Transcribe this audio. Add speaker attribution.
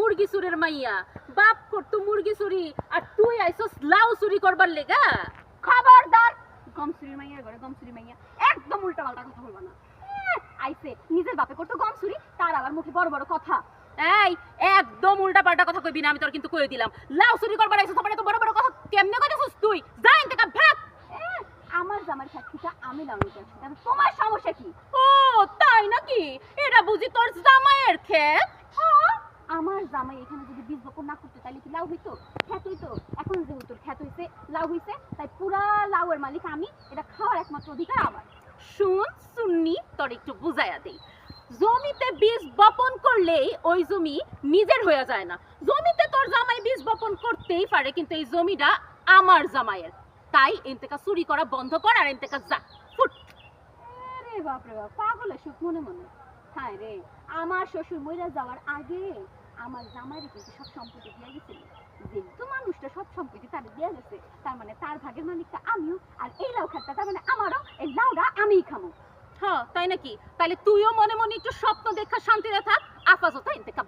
Speaker 1: মুরগি চুরের মাইয়া, বাপ করতো মুরগি চুরি আর তুই আইছস লাউ চুরি করবার লেগা।
Speaker 2: খবরদার, গম চুরির মাইয়া ঘরে গম চুরি মাইয়া একদম উল্টা পাল্টা কথা বলবা না। আইছে নিজের বাপে করতো গম চুরি, তার আবার মুখে বড় বড় কথা।
Speaker 1: এই একদম উল্টা পাল্টা কথা কইবি না, আমি তোর কিন্তু কই দিলাম। লাউ চুরি করবার আইছস তোর এত বড় বড় কথা কেমনে কইছস তুই? যা এনতে কা ভাগ।
Speaker 2: আমার জামার সাক্ষীটা আমি লাউ নিতে আসছি, তাহলে তোমার সমস্যা কি?
Speaker 1: ও তাই নাকি? এটা বুঝি তোর জামাইয়ের ক্ষেত?
Speaker 2: হ্যাঁ, আমার জামাই এখানে যদি বীজ বপন না করতে তাহলে কি লাউ হইতো? ক্ষেত হইতো? এখন যেহেতু ক্ষেত হইছে, লাউ হইছে, তাই পুরা লাউয়ের মালিক আমি, এটা খাওয়ার একমাত্র অধিকার আমার।
Speaker 1: শুন সুন্নি, তোর একটু বুঝাইয়া দেই। জমিতে বীজ বপন করলেই ওই জমি নিজের হয়ে যায় না। জমিতে তোর জামাই বীজ বপন করতেই পারে, কিন্তু এই জমিটা আমার জামাইয়ের। তাই এনতেকা চুরি করা বন্ধ কর আর এনতেকা যা ফুট।
Speaker 2: আরে বাপ রে বাপ, পাগলের সুখ মনে মনে। হায় রে, আমার শ্বশুর মইরা যাওয়ার আগে আমার জামাইরে কিন্তু সব সম্পত্তি দিয়ে গেছিল। যেহেতু মানুষটা সব সম্পত্তি তার দিয়ে গেছে, তার মানে তার ভাগের মালিকটা আমিও, আর এই লাউ খাতটা তার মানে আমারও, এই লাউটা আমিই খামো।
Speaker 1: হ্যাঁ তাই নাকি? তাহলে তুইও মনে মনে একটু স্বপ্ন দেখা শান্তিতে থাক, আপাতত এনতেকা